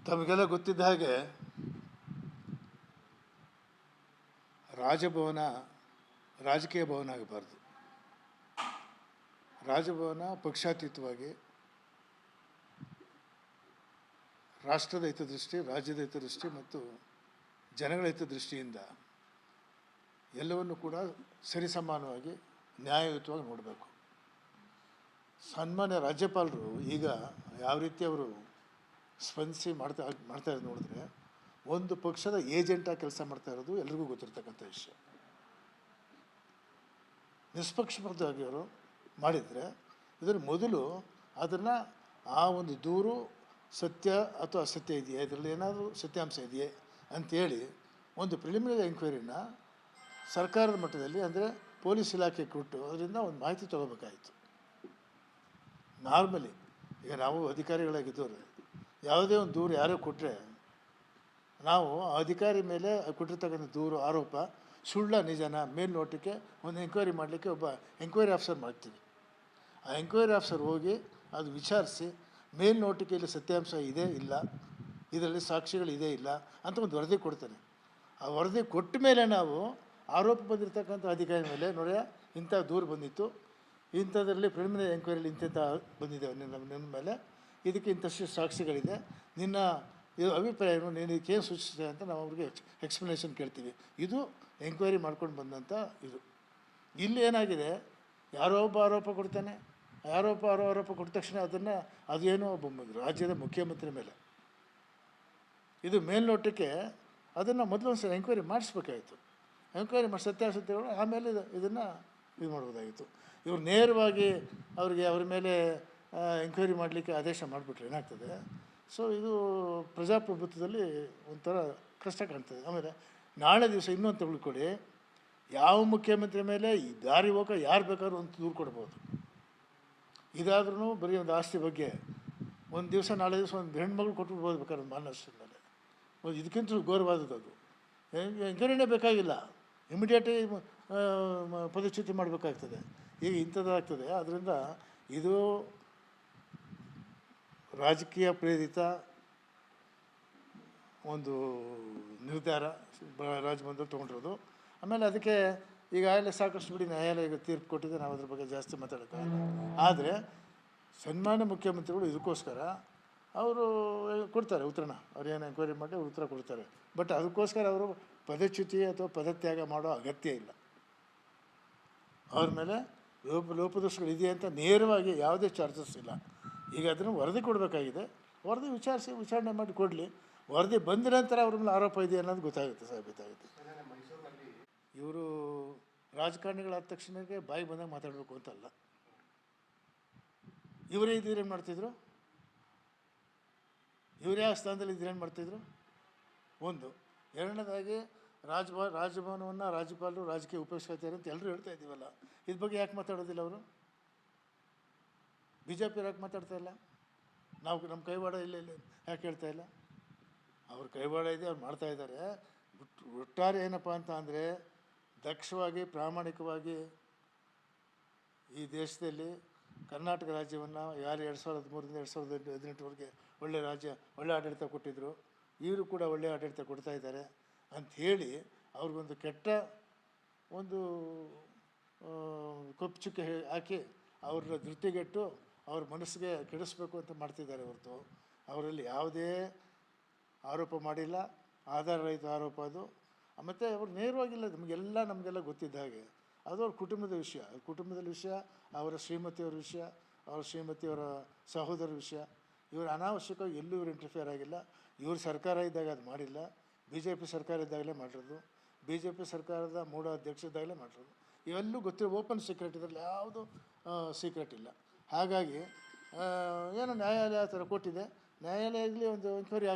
ತಮಗೆಲ್ಲ ಗೊತ್ತಿದ್ದ ಹಾಗೆ ರಾಜಭವನ ರಾಜಕೀಯ ಭವನ ಆಗಬಾರ್ದು. ರಾಜಭವನ ಪಕ್ಷಾತೀತವಾಗಿ ರಾಷ್ಟ್ರದ ಹಿತದೃಷ್ಟಿ, ರಾಜ್ಯದ ಹಿತದೃಷ್ಟಿ ಮತ್ತು ಜನಗಳ ಹಿತದೃಷ್ಟಿಯಿಂದ ಎಲ್ಲವನ್ನು ಕೂಡ ಸರಿಸಮಾನವಾಗಿ ನ್ಯಾಯಯುತವಾಗಿ ನೋಡಬೇಕು. ಸನ್ಮಾನ್ಯ ರಾಜ್ಯಪಾಲರು ಈಗ ಯಾವ ರೀತಿ ಅವರು ಸ್ಪಂದಿಸಿ ಮಾಡ್ತಾ ಇರೋದು ನೋಡಿದ್ರೆ, ಒಂದು ಪಕ್ಷದ ಏಜೆಂಟಾಗಿ ಕೆಲಸ ಮಾಡ್ತಾ ಇರೋದು ಎಲ್ರಿಗೂ ಗೊತ್ತಿರ್ತಕ್ಕಂಥ ವಿಷಯ. ನಿಷ್ಪಕ್ಷಪಾತವಾಗಿ ಅವರು ಮಾಡಿದರೆ ಇದರ ಮೊದಲು ಅದನ್ನು ಆ ಒಂದು ದೂರು ಸತ್ಯ ಅಥವಾ ಅಸತ್ಯ ಇದೆಯೇ, ಇದರಲ್ಲಿ ಏನಾದರೂ ಸತ್ಯಾಂಶ ಇದೆಯೇ ಅಂಥೇಳಿ ಒಂದು ಪ್ರಿಲಿಮಿನರಿ ಎಂಕ್ವೈರಿನ ಸರ್ಕಾರದ ಮಟ್ಟದಲ್ಲಿ ಅಂದರೆ ಪೊಲೀಸ್ ಇಲಾಖೆ ಕೊಟ್ಟು ಅದರಿಂದ ಒಂದು ಮಾಹಿತಿ ತೊಗೋಬೇಕಾಯಿತು. ನಾರ್ಮಲಿ ಈಗ ನಾವು ಅಧಿಕಾರಿಗಳಾಗಿದ್ದವರು ಯಾವುದೇ ಒಂದು ದೂರು ಯಾರೋ ಕೊಟ್ಟರೆ ನಾವು ಅಧಿಕಾರಿ ಮೇಲೆ ಕೊಟ್ಟಿರ್ತಕ್ಕಂಥ ದೂರು ಆರೋಪ ಸುಳ್ಳ ನಿಜನ ಮೇಲ್ನೋಟಕ್ಕೆ ಒಂದು ಎಂಕ್ವೈರಿ ಮಾಡಲಿಕ್ಕೆ ಒಬ್ಬ ಎಂಕ್ವೈರಿ ಆಫೀಸರ್ ಮಾಡ್ತೀವಿ. ಆ ಎಂಕ್ವೈರಿ ಆಫೀಸರ್ ಹೋಗಿ ಅದು ವಿಚಾರಿಸಿ ಮೇಲ್ನೋಟಕ್ಕೆ ಇಲ್ಲಿ ಸತ್ಯಾಂಶ ಇದೆ ಇಲ್ಲ, ಇದರಲ್ಲಿ ಸಾಕ್ಷಿಗಳಿದೆ ಇಲ್ಲ ಅಂತ ಒಂದು ವರದಿ ಕೊಡ್ತಾನೆ. ಆ ವರದಿ ಕೊಟ್ಟ ಮೇಲೆ ನಾವು ಆರೋಪ ಬಂದಿರತಕ್ಕಂಥ ಅಧಿಕಾರಿ ಮೇಲೆ ನೋಡಿ ಇಂಥ ದೂರು ಬಂದಿತ್ತು, ಇಂಥದ್ರಲ್ಲಿ ಪ್ರಿಲಿಮಿನರಿ ಎಂಕ್ವೈರಿಲಿ ಇಂಥ ಬಂದಿದೆ ನಿಮ್ಮ ಮೇಲೆ, ಇದಕ್ಕೆ ಇಂಥಷ್ಟು ಸಾಕ್ಷಿಗಳಿದೆ, ನಿನ್ನ ಇದು ಅಭಿಪ್ರಾಯವನ್ನು ನೀನು ಇದಕ್ಕೇನು ಸೂಚಿಸಿದೆ ಅಂತ ನಾವು ಅವ್ರಿಗೆ ಎಕ್ಸ್ಪ್ಲನೇಷನ್ ಕೇಳ್ತೀವಿ. ಇದು ಎಂಕ್ವೈರಿ ಮಾಡ್ಕೊಂಡು ಬಂದಂಥ ಇದು. ಇಲ್ಲಿ ಏನಾಗಿದೆ, ಯಾರೋ ಒಬ್ಬ ಆರೋಪ ಕೊಡ್ತಾನೆ, ಆರೋಪ ಕೊಟ್ಟ ತಕ್ಷಣ ಅದನ್ನು ಅದೇನೋ ಒಬ್ಬ ರಾಜ್ಯದ ಮುಖ್ಯಮಂತ್ರಿ ಮೇಲೆ ಇದು ಮೇಲ್ನೋಟಕ್ಕೆ ಅದನ್ನು ಮೊದಲು ಒಂದು ಸಲ ಎಂಕ್ವೈರಿ ಮಾಡಿಸ್ಬೇಕಾಯಿತು. ಎಂಕ್ವೈರಿ ಮಾಡಿ ಸತ್ಯಾಸತ್ಯಗಳು ಆಮೇಲೆ ಇದನ್ನು ಇದು ಮಾಡ್ಬೋದಾಗಿತ್ತು. ಇವರು ನೇರವಾಗಿ ಅವ್ರ ಮೇಲೆ ಎಂಕ್ವೈರಿ ಮಾಡಲಿಕ್ಕೆ ಆದೇಶ ಮಾಡಿಬಿಟ್ರೆ ಏನಾಗ್ತದೆ. ಸೊ ಇದು ಪ್ರಜಾಪ್ರಭುತ್ವದಲ್ಲಿ ಒಂಥರ ಕಷ್ಟ ಕಾಣ್ತದೆ. ಆಮೇಲೆ ನಾಳೆ ದಿವಸ ಇನ್ನೊಂದು ತಿಳ್ಕೊಳ್ಳಿ, ಯಾವ ಮುಖ್ಯಮಂತ್ರಿ ಮೇಲೆ ಈ ದಾರಿ ಹೋಗೋ ಯಾರು ಬೇಕಾದ್ರೂ ಒಂದು ದೂರು ಕೊಡ್ಬೋದು. ಇದಾದ್ರೂ ಬರೀ ಒಂದು ಆಸ್ತಿ ಬಗ್ಗೆ ಒಂದು ದಿವಸ ನಾಳೆ ದಿವಸ ಒಂದು ಹೆಣ್ಮಗಳು ಕೊಟ್ಬಿಡ್ಬೋದು ಬೇಕಾದ್ರೆ ಒಂದು ಮಾನನಷ್ಟ ಮೇಲೆ. ಒಂದು ಇದಕ್ಕಿಂತ ಘೋರವಾದದ್ದು ಅದು. ಎಂಕ್ವೈರಿನೇ ಬೇಕಾಗಿಲ್ಲ, ಇಮಿಡಿಯೇಟಾಗಿ ಪದಚ್ಯುತಿ ಮಾಡಬೇಕಾಗ್ತದೆ. ಈಗ ಇಂಥದ್ದಾಗ್ತದೆ. ಆದ್ದರಿಂದ ಇದು ರಾಜಕೀಯ ಪ್ರೇರಿತ ಒಂದು ನಿರ್ಧಾರ ರಾಜಭವನದಲ್ಲಿ ತೊಗೊಂಡಿರೋದು. ಆಮೇಲೆ ಅದಕ್ಕೆ ಈಗಾಗಲೇ ಸಾಕಷ್ಟು ಬಿಡಿ ನ್ಯಾಯಾಲಯ ತೀರ್ಪು ಕೊಟ್ಟಿದೆ, ನಾವು ಅದ್ರ ಬಗ್ಗೆ ಜಾಸ್ತಿ ಮಾತಾಡೋಕ್ಕಾಗಲ್ಲ. ಆದರೆ ಸನ್ಮಾನ್ಯ ಮುಖ್ಯಮಂತ್ರಿಗಳು ಇದಕ್ಕೋಸ್ಕರ ಅವರು ಕೊಡ್ತಾರೆ ಉತ್ತರನ, ಅವ್ರೇನು ಎಂಕ್ವೈರಿ ಮಾಡಿ ಉತ್ತರ ಕೊಡ್ತಾರೆ. ಬಟ್ ಅದಕ್ಕೋಸ್ಕರ ಅವರು ಪದಚ್ಯುತಿ ಅಥವಾ ಪದತ್ಯಾಗ ಮಾಡೋ ಅಗತ್ಯ ಇಲ್ಲ. ಅವ್ರ ಮೇಲೆ ಲೋಪದೋಷಗಳಿದೆ ಅಂತ ನೇರವಾಗಿ ಯಾವುದೇ ಚಾರ್ಜಸ್ ಇಲ್ಲ. ಈಗ ಅದನ್ನು ವರದಿ ಕೊಡಬೇಕಾಗಿದೆ, ವರದಿ ವಿಚಾರಣೆ ಮಾಡಿ ಕೊಡಲಿ. ವರದಿ ಬಂದ ನಂತರ ಅವ್ರ ಮೇಲೆ ಆರೋಪ ಇದೆ ಅನ್ನೋದು ಗೊತ್ತಾಗುತ್ತೆ, ಸಾಬೀತಾಗುತ್ತೆ. ಇವರು ರಾಜಕಾರಣಿಗಳಾದ ತಕ್ಷಣಕ್ಕೆ ಬಾಯಿ ಬಂದಾಗ ಮಾತಾಡಬೇಕು ಅಂತಲ್ಲ. ಇವರೇ ಇದ್ರೇನು ಮಾಡ್ತಿದ್ರು, ಇವರೇ ಆ ಸ್ಥಾನದಲ್ಲಿ ಇದ್ರೇನು ಮಾಡ್ತಿದ್ರು. ಒಂದು ಎರಡನೇದಾಗಿ ರಾಜಭವನವನ್ನು ರಾಜ್ಯಪಾಲರು ರಾಜಕೀಯ ಉಪಯೋಗಿಸ್ಕೊಳ್ತಾರೆ ಅಂತ ಎಲ್ಲರೂ ಹೇಳ್ತಾ ಇದ್ದೀವಲ್ಲ, ಇದ್ರ ಬಗ್ಗೆ ಯಾಕೆ ಮಾತಾಡೋದಿಲ್ಲ ಅವರು? BJP ಯಾಕೆ ಮಾತಾಡ್ತಾ ಇಲ್ಲ? ನಮ್ಮ ಕೈವಾಡ ಇಲ್ಲ ಯಾಕೆ ಹೇಳ್ತಾ ಇಲ್ಲ? ಅವ್ರ ಕೈವಾಡ ಇದೆ, ಅವ್ರು ಮಾಡ್ತಾ ಇದ್ದಾರೆ. ಒಟ್ಟಾರೆ ಏನಪ್ಪ ಅಂತ ಅಂದರೆ, ದಕ್ಷವಾಗಿ ಪ್ರಾಮಾಣಿಕವಾಗಿ ಈ ದೇಶದಲ್ಲಿ ಕರ್ನಾಟಕ ರಾಜ್ಯವನ್ನು ಯಾರು 2013ರಿಂದ 2018ವರೆಗೆ ಒಳ್ಳೆಯ ರಾಜ್ಯ, ಒಳ್ಳೆ ಆಡಳಿತ ಕೊಟ್ಟಿದ್ದರು, ಇವರು ಕೂಡ ಒಳ್ಳೆಯ ಆಡಳಿತ ಕೊಡ್ತಾ ಇದ್ದಾರೆ ಅಂಥೇಳಿ ಅವ್ರಿಗೊಂದು ಕೆಟ್ಟ ಒಂದು ಕಪ್ಪು ಚುಕ್ಕೆ ಹಾಕಿ ಅವ್ರನ್ನ ಧೃತಿಗೆಟ್ಟು ಅವ್ರ ಮನಸ್ಸಿಗೆ ಕೆಡಿಸ್ಬೇಕು ಅಂತ ಮಾಡ್ತಿದ್ದಾರೆ ಹೊರತು ಅವರಲ್ಲಿ ಯಾವುದೇ ಆರೋಪ ಮಾಡಿಲ್ಲ. ಆಧಾರರಹಿತ ಆರೋಪ ಅದು. ಮತ್ತು ಅವ್ರು ನೇರವಾಗಿಲ್ಲ, ನಮಗೆಲ್ಲ ಗೊತ್ತಿದ್ದ ಹಾಗೆ ಅದು ಅವ್ರ ಕುಟುಂಬದ ವಿಷಯ. ಕುಟುಂಬದ ವಿಷಯ, ಅವರ ಶ್ರೀಮತಿಯವರ ವಿಷಯ, ಅವರ ಶ್ರೀಮತಿಯವರ ಸಹೋದರ ವಿಷಯ. ಇವರು ಅನಾವಶ್ಯಕವಾಗಿ ಎಲ್ಲೂ ಇವರು ಇಂಟರ್ಫಿಯರ್ ಆಗಿಲ್ಲ. ಇವರು ಸರ್ಕಾರ ಇದ್ದಾಗ ಅದು ಮಾಡಿಲ್ಲ, BJP ಸರ್ಕಾರ ಇದ್ದಾಗಲೇ ಮಾಡಿರೋದು, BJP ಸರ್ಕಾರದ ಮೂಢ ಅಧ್ಯಕ್ಷ ಇದ್ದಾಗಲೇ ಮಾಡಿರೋದು. ಇವೆಲ್ಲೂ ಗೊತ್ತಿರೋ ಓಪನ್ ಸೀಕ್ರೆಟ್, ಇದರಲ್ಲಿ ಯಾವುದು ಸೀಕ್ರೆಟ್ ಇಲ್ಲ. ಹಾಗಾಗಿ ಏನೋ ನ್ಯಾಯಾಲಯ ಆ ಥರ ಕೊಟ್ಟಿದೆ, ನ್ಯಾಯಾಲಯದಲ್ಲಿ ಒಂದು ಎಂಕ್ವೈರಿ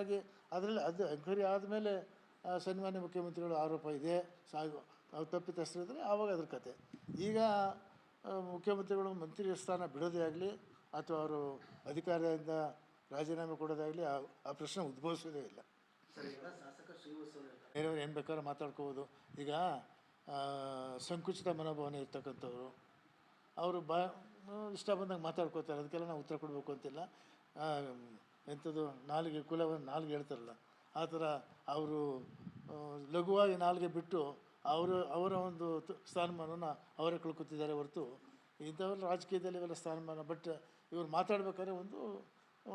ಆಗಿ ಅದರಲ್ಲಿ ಅದು ಎಂಕ್ವೈರಿ ಆದಮೇಲೆ ಸನ್ಮಾನ್ಯ ಮುಖ್ಯಮಂತ್ರಿಗಳು ಆರೋಪ ಇದೆ, ಅವ್ರು ತಪ್ಪಿತಸ್ಥರಿದ್ದರೆ ಆವಾಗ ಅದ್ರ ಕತೆ. ಈಗ ಮುಖ್ಯಮಂತ್ರಿಗಳು ಮಂತ್ರಿ ಸ್ಥಾನ ಬಿಡೋದೇ ಆಗಲಿ ಅಥವಾ ಅವರು ಅಧಿಕಾರದಿಂದ ರಾಜೀನಾಮೆ ಕೊಡೋದಾಗಲಿ ಆ ಪ್ರಶ್ನೆ ಉದ್ಭವಿಸೋದೇ ಇಲ್ಲ. ಬೇರೆಯವ್ರು ಏನು ಬೇಕಾದ್ರೂ ಮಾತಾಡ್ಕೋಬೋದು. ಈಗ ಸಂಕುಚಿತ ಮನೋಭಾವನೆ ಇರ್ತಕ್ಕಂಥವ್ರು ಅವರು ಇಷ್ಟ ಬಂದಂಗೆ ಮಾತಾಡ್ಕೋತಾರೆ, ಅದಕ್ಕೆಲ್ಲ ನಾವು ಉತ್ತರ ಕೊಡಬೇಕು ಅಂತಿಲ್ಲ. ಎಂಥದ್ದು ನಾಲಿಗೆ ಕುಲವನ್ನು ನಾಲಿಗೆ ಹೇಳ್ತಾರಲ್ಲ ಆ ಥರ ಅವರು ಲಘುವಾಗಿ ನಾಲಿಗೆ ಬಿಟ್ಟು ಅವರ ಒಂದು ಸ್ಥಾನಮಾನನ ಅವರೇ ಕಳ್ಕೊತಿದ್ದಾರೆ ಹೊರತು ಇಂಥವೆಲ್ಲ ರಾಜಕೀಯದಲ್ಲಿ ಇವೆಲ್ಲ ಸ್ಥಾನಮಾನ. ಬಟ್ ಇವ್ರು ಮಾತಾಡ್ಬೇಕಾದ್ರೆ ಒಂದು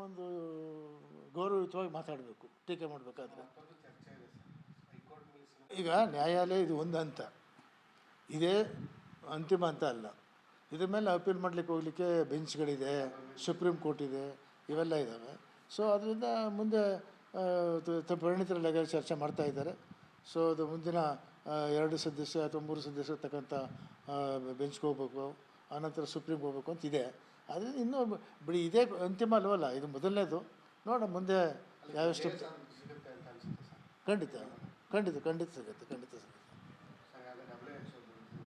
ಒಂದು ಗೌರವಯುತವಾಗಿ ಮಾತಾಡಬೇಕು ಟೀಕೆ ಮಾಡಬೇಕಾದ್ರೆ. ಈಗ ನ್ಯಾಯಾಲಯ ಇದು ಒಂದು ಹಂತ, ಇದೇ ಅಂತಿಮ ಹಂತ ಅಲ್ಲ. ಇದ್ರ ಮೇಲೆ ಅಪೀಲ್ ಮಾಡಲಿಕ್ಕೆ ಹೋಗಲಿಕ್ಕೆ ಬೆಂಚ್ಗಳಿದೆ, ಸುಪ್ರೀಂ ಕೋರ್ಟ್ ಇದೆ, ಇವೆಲ್ಲ ಇದ್ದಾವೆ. ಸೊ ಅದರಿಂದ ಮುಂದೆ ಪರಿಣಿತರೆಲ್ಲ ಚರ್ಚೆ ಮಾಡ್ತಾ ಇದ್ದಾರೆ. ಸೊ ಅದು ಮುಂದಿನ 2 ಸದಸ್ಯ ಅಥವಾ 3 ಸದಸ್ಯ ತಕ್ಕಂಥ ಬೆಂಚ್ಗೆ ಹೋಗ್ಬೇಕು, ಆನಂತರ ಸುಪ್ರೀಂಗೆ ಹೋಗ್ಬೇಕು ಅಂತ ಇದೆ. ಅದರಿಂದ ಇನ್ನೂ ಬಿಡಿ ಇದೇ ಅಂತಿಮ ಅಲ್ವಲ್ಲ, ಇದು ಮೊದಲನೇದು. ನೋಡೋಣ ಮುಂದೆ ಯಾವ ಸ್ಟೆಪ್. ಖಂಡಿತ ಖಂಡಿತ ಖಂಡಿತ ಸಿಗುತ್ತೆ, ಖಂಡಿತ ಸಿಗುತ್ತೆ.